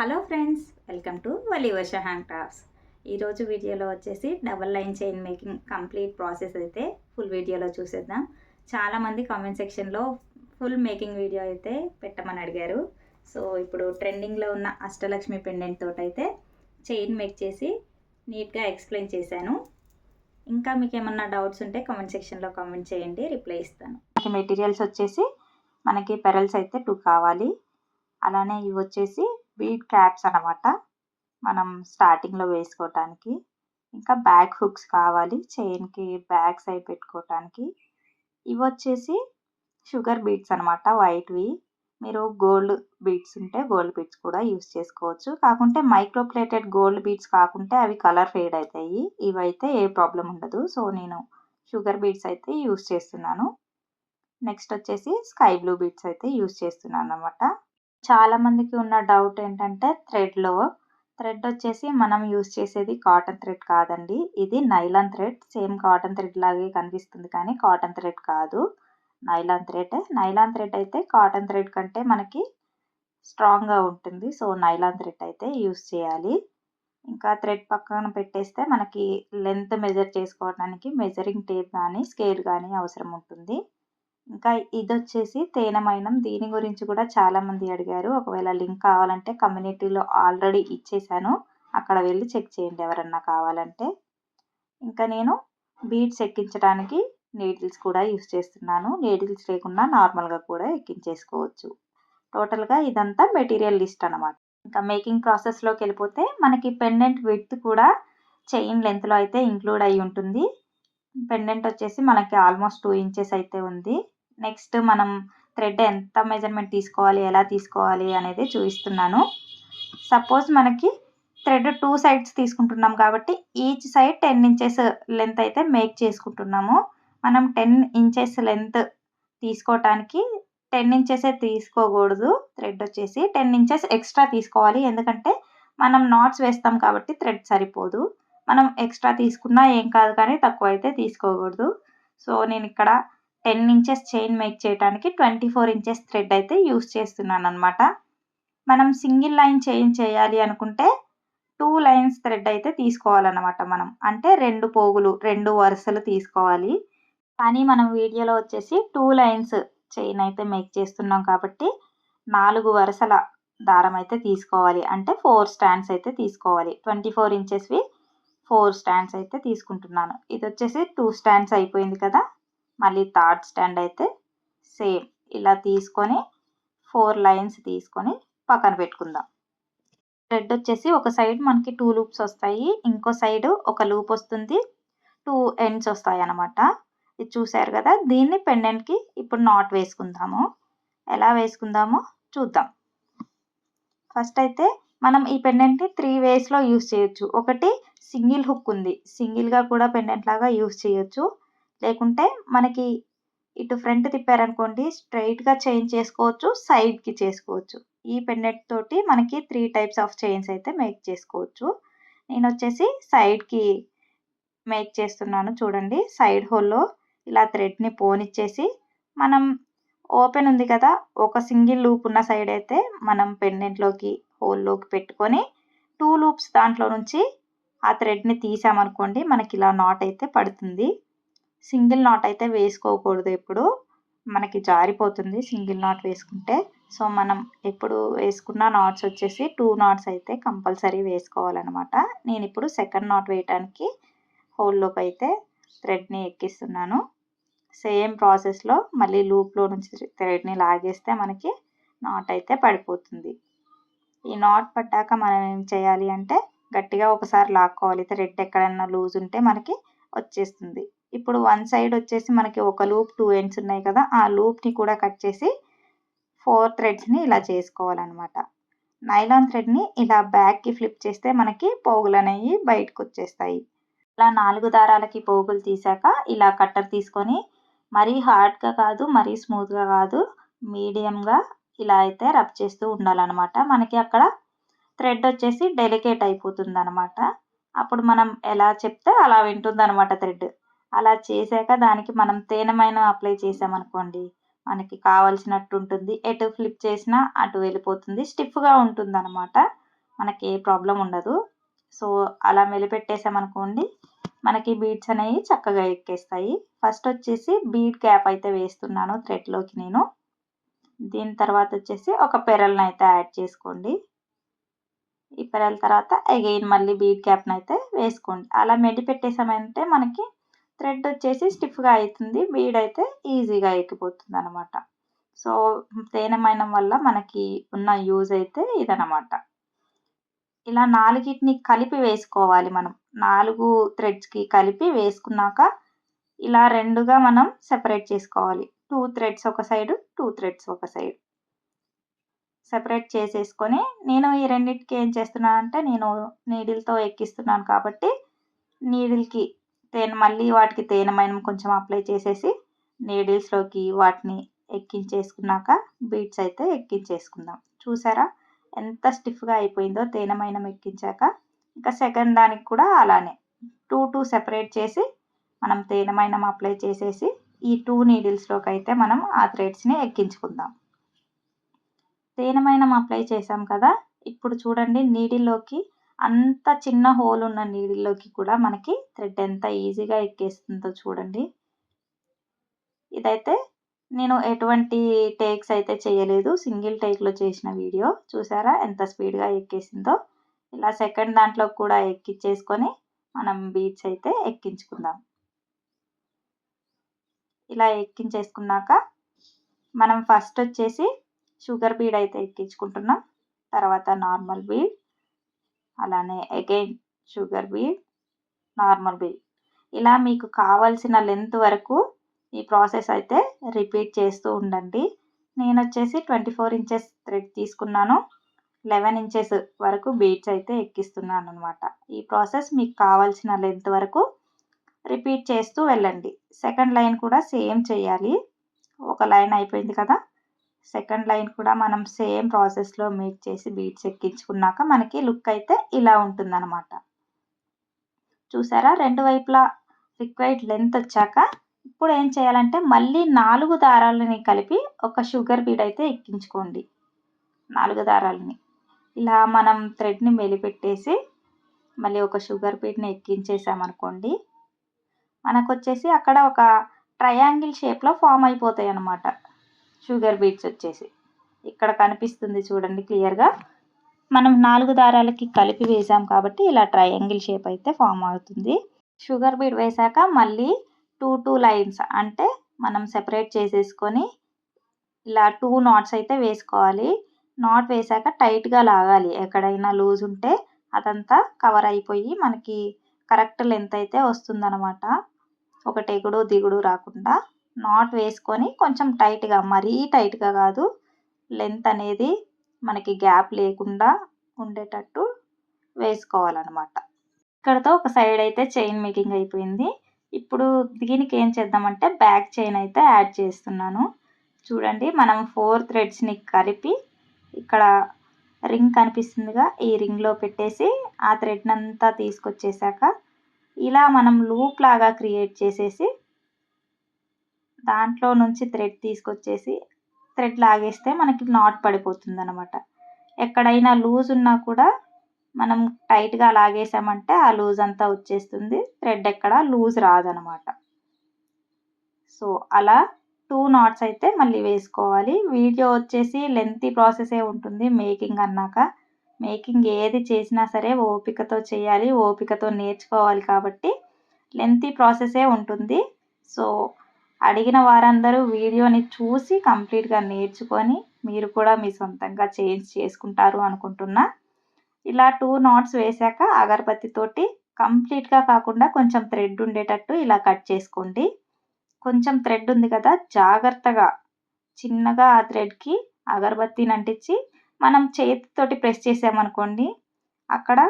Hello friends, welcome to Valivarsha hand crafts. ఈరోజు వీడియోలో వచ్చేసి double line chain making complete process అయితే ఫుల్ వీడియోలో చూసేద్దాం. చాలామంది కామెంట్ సెక్షన్లో ఫుల్ మేకింగ్ వీడియో అయితే పెట్టమని అడిగారు. సో ఇప్పుడు ట్రెండింగ్లో ఉన్న అష్టలక్ష్మి పెండెంట్ తోటి అయితే చైన్ మేక్ చేసి నీట్గా ఎక్స్ప్లెయిన్ చేశాను. ఇంకా మీకు ఏమన్నా డౌట్స్ ఉంటే కామెంట్ సెక్షన్లో కామెంట్ చేయండి, రిప్లై ఇస్తాను. మెటీరియల్స్ వచ్చేసి మనకి పెరల్స్ అయితే 2 కావాలి. అలానే ఇవి వచ్చేసి బీడ్ క్యాప్స్ అన్నమాట, మనం స్టార్టింగ్లో వేసుకోవటానికి. ఇంకా బ్యాక్ హుక్స్ కావాలి చైన్కి బ్యాక్ సైడ్ పెట్టుకోవటానికి. ఇవి వచ్చేసి షుగర్ బీడ్స్ అనమాట, వైట్వి. మీరు గోల్డ్ బీడ్స్ ఉంటే గోల్డ్ బీడ్స్ కూడా యూస్ చేసుకోవచ్చు. కాకుంటే మైక్రో ప్లేటెడ్ గోల్డ్ బీడ్స్ కాకుంటే అవి కలర్ ఫేడ్ అవుతాయి. ఇవైతే ఏ ప్రాబ్లం ఉండదు. సో నేను షుగర్ బీడ్స్ అయితే యూస్ చేస్తున్నాను. నెక్స్ట్ వచ్చేసి స్కై బ్లూ బీడ్స్ అయితే యూస్ చేస్తున్నాను అనమాట. చాలా మందికి ఉన్న డౌట్ ఏంటంటే థ్రెడ్ వచ్చేసి మనం యూస్ చేసేది కాటన్ థ్రెడ్ కాదండి, ఇది nylon thread. Same cotton thread లాగే కనిపిస్తుంది కానీ కాటన్ థ్రెడ్ కాదు, నైలాన్ థ్రెడ్. నైలాన్ థ్రెడ్ అయితే కాటన్ థ్రెడ్ కంటే మనకి స్ట్రాంగ్గా ఉంటుంది. సో నైలాన్ థ్రెడ్ అయితే యూస్ చేయాలి. ఇంకా థ్రెడ్ పక్కన పెట్టేస్తే మనకి లెంత్ మెజర్ చేసుకోవడానికి మెజరింగ్ టేప్ కానీ స్కేల్ కానీ అవసరం ఉంటుంది. ఇంకా ఇది వచ్చేసి తేనె మైనం. దీని గురించి కూడా చాలామంది అడిగారు. ఒకవేళ లింక్ కావాలంటే కమ్యూనిటీలో ఆల్రెడీ ఇచ్చేసాను, అక్కడ వెళ్ళి చెక్ చేయండి ఎవరన్నా కావాలంటే. ఇంకా నేను బీడ్స్ ఎక్కించడానికి నీడిల్స్ కూడా యూస్ చేస్తున్నాను. నీడిల్స్ లేకుండా నార్మల్గా కూడా ఎక్కించేసుకోవచ్చు. టోటల్గా ఇదంతా మెటీరియల్ లిస్ట్ అనమాట. ఇంకా మేకింగ్ ప్రాసెస్లోకి వెళ్ళిపోతే మనకి పెండెంట్ విడ్త్ కూడా చైన్ లెంత్లో అయితే ఇంక్లూడ్ అయి ఉంటుంది. పెండెంట్ వచ్చేసి మనకి ఆల్మోస్ట్ 2 ఇంచెస్ అయితే ఉంది. నెక్స్ట్ మనం థ్రెడ్ ఎంత మెజర్మెంట్ తీసుకోవాలి, ఎలా తీసుకోవాలి అనేది చూపిస్తున్నాను. సపోజ్ మనకి థ్రెడ్ 2 సైడ్స్ తీసుకుంటున్నాం కాబట్టి ఈచ్ సైడ్ 10 ఇంచెస్ లెంత్ అయితే మేక్ చేసుకుంటున్నాము. మనం 10 ఇంచెస్ లెంత్ తీసుకోవటానికి 10 ఇంచెసే తీసుకోకూడదు. థ్రెడ్ వచ్చేసి 10 ఇంచెస్ ఎక్స్ట్రా తీసుకోవాలి. ఎందుకంటే మనం నాట్స్ వేస్తాం కాబట్టి థ్రెడ్ సరిపోదు. మనం ఎక్స్ట్రా తీసుకున్నా ఏం కాదు కానీ తక్కువ అయితే తీసుకోకూడదు. సో నేను ఇక్కడ 10 ఇంచెస్ చైన్ మేక్ చేయడానికి 24 ఇంచెస్ థ్రెడ్ అయితే యూస్ చేస్తున్నాను అనమాట. మనం సింగిల్ లైన్ చైన్ చేయాలి అనుకుంటే 2 లైన్స్ థ్రెడ్ అయితే తీసుకోవాలన్నమాట. మనం అంటే 2 పోగులు 2 వరుసలు తీసుకోవాలి. కానీ మనం వీడియోలో వచ్చేసి 2 లైన్స్ చైన్ అయితే మేక్ చేస్తున్నాం కాబట్టి 4 వరుసల దారం అయితే తీసుకోవాలి. అంటే 4 స్టాండ్స్ అయితే తీసుకోవాలి. 24 ఇంచెస్వి 4 స్టాండ్స్ అయితే తీసుకుంటున్నాను. ఇది వచ్చేసి 2 స్టాండ్స్ అయిపోయింది కదా. మళ్ళీ థర్డ్ స్టాండ్ అయితే సేమ్ ఇలా తీసుకొని 4 లైన్స్ తీసుకొని పక్కన పెట్టుకుందాం. థ్రెడ్ వచ్చేసి ఒక సైడ్ మనకి 2 లూప్స్ వస్తాయి, ఇంకో సైడ్ ఒక లూప్ వస్తుంది, 2 ఎండ్స్ వస్తాయి అన్నమాట. ఇది చూసారు కదా. దీన్ని పెండెంట్కి ఇప్పుడు నాట్ వేసుకుందాము. ఎలా వేసుకుందామో చూద్దాం. ఫస్ట్ అయితే మనం ఈ పెండెంట్ని 3 వేస్లో యూస్ చేయొచ్చు. ఒకటి సింగిల్ హుక్ ఉంది, సింగిల్గా కూడా పెండెంట్ లాగా యూస్ చేయొచ్చు. లేకుంటే మనకి ఇటు ఫ్రంట్ తిప్పారనుకోండి స్ట్రైట్గా చైన్ చేసుకోవచ్చు, సైడ్కి చేసుకోవచ్చు. ఈ పెండెంట్ తోటి మనకి 3 టైప్స్ ఆఫ్ చైన్స్ అయితే మేక్ చేసుకోవచ్చు. నేను వచ్చేసి సైడ్కి మేక్ చేస్తున్నాను. చూడండి, సైడ్ హోల్లో ఇలా థ్రెడ్ని పోనిచ్చేసి మనం ఓపెన్ ఉంది కదా, ఒక సింగిల్ లూప్ ఉన్న సైడ్ అయితే మనం పెండెంట్లోకి హోల్లోకి పెట్టుకొని 2 లూప్స్ దాంట్లో నుంచి ఆ థ్రెడ్ని తీసామనుకోండి మనకి ఇలా నాట్ అయితే పడుతుంది. సింగిల్ నాట్ అయితే వేసుకోకూడదు, ఎప్పుడు మనకి జారిపోతుంది సింగిల్ నాట్ వేసుకుంటే. సో మనం ఎప్పుడు వేసుకున్న నాట్స్ వచ్చేసి 2 నాట్స్ అయితే కంపల్సరీ వేసుకోవాలన్నమాట. నేను ఇప్పుడు సెకండ్ నాట్ వేయడానికి హోల్లోకి అయితే థ్రెడ్ని ఎక్కిస్తున్నాను. సేమ్ ప్రాసెస్లో మళ్ళీ లూప్లో నుంచి థ్రెడ్ని లాగేస్తే మనకి నాట్ అయితే పడిపోతుంది. ఈ నాట్ పడ్డాక మనం ఏం చేయాలి అంటే గట్టిగా ఒకసారి లాక్కోవాలి. థ్రెడ్ ఎక్కడైనా లూజ్ ఉంటే మనకి వచ్చేస్తుంది. ఇప్పుడు 1 సైడ్ వచ్చేసి మనకి ఒక లూప్ 2 ఎండ్స్ ఉన్నాయి కదా, ఆ లూప్ని కూడా కట్ చేసి 4 థ్రెడ్స్ని ఇలా చేసుకోవాలన్నమాట. నైలాన్ థ్రెడ్ని ఇలా బ్యాక్కి ఫ్లిప్ చేస్తే మనకి పోగులు అనేవి బయటకు వచ్చేస్తాయి. ఇలా 4 దారాలకి పోగులు తీసాక ఇలా కట్టర్ తీసుకొని మరీ హార్డ్గా కాదు మరీ స్మూత్గా కాదు, మీడియంగా ఇలా అయితే రబ్ చేస్తూ ఉండాలన్నమాట. మనకి అక్కడ థ్రెడ్ వచ్చేసి డెలికేట్ అయిపోతుంది అనమాట. అప్పుడు మనం ఎలా చెప్తే అలా వింటుంది అనమాట థ్రెడ్. అలా చేశాక దానికి మనం తేనెమైన అప్లై చేసామనుకోండి మనకి కావాల్సినట్టు ఉంటుంది. ఎటు ఫ్లిప్ చేసినా అటు వెళ్ళిపోతుంది, స్టిఫ్గా ఉంటుంది అనమాట. మనకి ఏ ప్రాబ్లం ఉండదు. సో అలా మెలిపెట్టేసామనుకోండి మనకి బీడ్స్ అనేవి చక్కగా ఎక్కేస్తాయి. ఫస్ట్ వచ్చేసి బీడ్ క్యాప్ అయితే వేస్తున్నాను థ్రెడ్లోకి నేను. దీని తర్వాత వచ్చేసి ఒక పెరల్ని అయితే యాడ్ చేసుకోండి. ఈ పెరల్ తర్వాత అగైన్ మళ్ళీ బీడ్ క్యాప్ని అయితే వేసుకోండి. అలా మెలిపెట్టేసామంటే మనకి థ్రెడ్ వచ్చేసి స్టిఫ్గా అవుతుంది, బీడ్ అయితే ఈజీగా ఎక్కిపోతుంది అనమాట. సో తేనెమైనం వల్ల మనకి ఉన్న యూజ్ అయితే ఇదనమాట. ఇలా 4టిని కలిపి వేసుకోవాలి మనం. 4 థ్రెడ్స్కి కలిపి వేసుకున్నాక ఇలా 2గా మనం సెపరేట్ చేసుకోవాలి. 2 థ్రెడ్స్ ఒక సైడు, 2 థ్రెడ్స్ ఒక సైడ్ సెపరేట్ చేసేసుకొని నేను ఈ రెండింటికి ఏం చేస్తున్నానంటే నేను నీడిల్తో ఎక్కిస్తున్నాను కాబట్టి నీడిల్కి మళ్ళీ వాటికి తేనెమైనం కొంచెం అప్లై చేసేసి నీడిల్స్లోకి వాటిని ఎక్కించేసుకున్నాక బీడ్స్ అయితే ఎక్కించేసుకుందాం. చూసారా ఎంత స్టిఫ్గా అయిపోయిందో తేనెమైనం ఎక్కించాక. ఇంకా సెకండ్ దానికి కూడా అలానే 2 సెపరేట్ చేసి మనం తేనెమైనం అప్లై చేసేసి ఈ 2 నీడిల్స్లోకి అయితే మనం ఆ థ్రెడ్స్ని ఎక్కించుకుందాం. తేనెమైనం అప్లై చేసాం కదా, ఇప్పుడు చూడండి నీడిల్లోకి అంత చిన్న హోల్ ఉన్న నీడిల్లోకి కూడా మనకి థ్రెడ్ ఎంత ఈజీగా ఎక్కేస్తుందో చూడండి. ఇదైతే నేను ఎటువంటి టేక్స్ అయితే చేయలేదు, సింగిల్ టేక్లో చేసిన వీడియో. చూసారా ఎంత స్పీడ్గా ఎక్కేసిందో. ఇలా సెకండ్ దాంట్లో కూడా ఎక్కించేసుకొని మనం బీడ్స్ అయితే ఎక్కించుకుందాం. ఇలా ఎక్కించేసుకున్నాక మనం ఫస్ట్ వచ్చేసి షుగర్ బీడ్ అయితే ఎక్కించుకుంటున్నాం. తర్వాత నార్మల్ బీడ్, అలానే again sugar bead, normal bead. ఇలా మీకు కావాల్సిన లెంత్ వరకు ఈ ప్రాసెస్ అయితే రిపీట్ చేస్తూ ఉండండి. నేను వచ్చేసి 24 ఇంచెస్ థ్రెడ్ తీసుకున్నాను, 11 ఇంచెస్ వరకు బీడ్స్ అయితే ఎక్కిస్తున్నాను అనమాట. ఈ ప్రాసెస్ మీకు కావాల్సిన లెంత్ వరకు రిపీట్ చేస్తూ వెళ్ళండి. సెకండ్ లైన్ కూడా సేమ్ చేయాలి. ఒక లైన్ అయిపోయింది కదా, సెకండ్ లైన్ కూడా మనం సేమ్ ప్రాసెస్లో మేక్ చేసి బీడ్స్ ఎక్కించుకున్నాక మనకి లుక్ అయితే ఇలా ఉంటుందన్నమాట. చూసారా 2 వైపులా రిక్వైర్డ్ లెంత్ వచ్చాక ఇప్పుడు ఏం చేయాలంటే మళ్ళీ 4 దారాలని కలిపి ఒక షుగర్ బీడ్ అయితే ఎక్కించుకోండి. 4 దారాలని ఇలా మనం థ్రెడ్ని మెలిపెట్టేసి మళ్ళీ ఒక షుగర్ బీడ్ని ఎక్కించేసామనుకోండి మనకు వచ్చేసి అక్కడ ఒక ట్రయాంగిల్ షేప్లో ఫామ్ అయిపోతాయి అన్నమాట. షుగర్ బీడ్స్ వచ్చేసి ఇక్కడ కనిపిస్తుంది చూడండి క్లియర్గా. మనం 4 దారాలకి కలిపి వేసాం కాబట్టి ఇలా ట్రయాంగిల్ షేప్ అయితే ఫామ్ అవుతుంది. షుగర్ బీడ్ వేసాక మళ్ళీ 2 లైన్స్ అంటే మనం సెపరేట్ చేసేసుకొని ఇలా 2 నాట్స్ అయితే వేసుకోవాలి. నాట్ వేసాక టైట్గా లాగాలి. ఎక్కడైనా లూజ్ ఉంటే అదంతా కవర్ అయిపోయి మనకి కరెక్ట్ లెంత్ అయితే వస్తుందన్నమాట. ఒకటి ఎగుడు దిగుడు రాకుండా నాట్ వేసుకొని కొంచెం టైట్గా, మరీ టైట్గా కాదు, లెంత్ అనేది మనకి గ్యాప్ లేకుండా ఉండేటట్టు వేసుకోవాలన్నమాట. ఇక్కడతో ఒక సైడ్ అయితే చైన్ మేకింగ్ అయిపోయింది. ఇప్పుడు దీనికి ఏం చేద్దామంటే బ్యాక్ చైన్ అయితే యాడ్ చేస్తున్నాను. చూడండి మనం 4 థ్రెడ్స్ని కలిపి ఇక్కడ రింగ్ కనిపిస్తుందిగా, ఈ రింగ్లో పెట్టేసి ఆ థ్రెడ్ని అంతా తీసుకొచ్చేసాక ఇలా మనం లూప్ లాగా క్రియేట్ చేసేసి దాంట్లో నుంచి థ్రెడ్ తీసుకొచ్చేసి థ్రెడ్ లాగేస్తే మనకి నాట్ పడిపోతుంది అనమాట. ఎక్కడైనా లూజ్ ఉన్నా కూడా మనం టైట్గా లాగేసామంటే ఆ లూజ్ అంతా వచ్చేస్తుంది, థ్రెడ్ ఎక్కడ లూజ్ రాదనమాట. సో అలా 2 నాట్స్ అయితే మళ్ళీ వేసుకోవాలి. వీడియో వచ్చేసి లెంతీ ప్రాసెసే ఉంటుంది మేకింగ్ అన్నాక. మేకింగ్ ఏది చేసినా సరే ఓపికతో చేయాలి, ఓపికతో నేర్చుకోవాలి కాబట్టి లెంతీ ప్రాసెసే ఉంటుంది. సో అడిగిన వారందరూ వీడియోని చూసి కంప్లీట్గా నేర్చుకొని మీరు కూడా మీ సొంతంగా చేంజ్ చేసుకుంటారు అనుకుంటున్నా. ఇలా 2 నాట్స్ వేసాక అగరబత్తితోటి కంప్లీట్గా కాకుండా కొంచెం థ్రెడ్ ఉండేటట్టు ఇలా కట్ చేసుకోండి. కొంచెం థ్రెడ్ ఉంది కదా, జాగ్రత్తగా చిన్నగా ఆ థ్రెడ్కి అగరబత్తిని అంటించి మనం చేతితోటి ప్రెస్ చేసామనుకోండి అక్కడ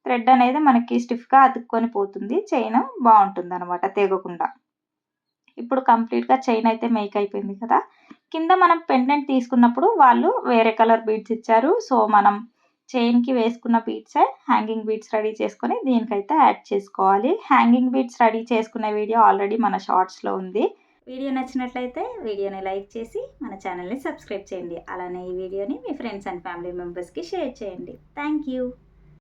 థ్రెడ్ అనేది మనకి స్టిఫ్గా అతుక్కొని పోతుంది, చైన్ బాగుంటుంది అనమాట తెగకుండా. ఇప్పుడు కంప్లీట్గా చైన్ అయితే మేక్ అయిపోయింది కదా. కింద మనం పెండెంట్ తీసుకున్నప్పుడు వాళ్ళు వేరే కలర్ బీడ్స్ ఇచ్చారు. సో మనం చైన్కి వేసుకున్న బీడ్సే హ్యాంగింగ్ బీడ్స్ రెడీ చేసుకొని దీనికైతే యాడ్ చేసుకోవాలి. హ్యాంగింగ్ బీడ్స్ రెడీ చేసుకునే వీడియో ఆల్రెడీ మన షార్ట్స్లో ఉంది, వీడియో నచ్చినట్లయితే వీడియోని లైక్ చేసి మన ఛానల్ని సబ్స్క్రైబ్ చేయండి. అలానే ఈ వీడియోని మీ ఫ్రెండ్స్ అండ్ ఫ్యామిలీ మెంబర్స్కి షేర్ చేయండి. Thank you.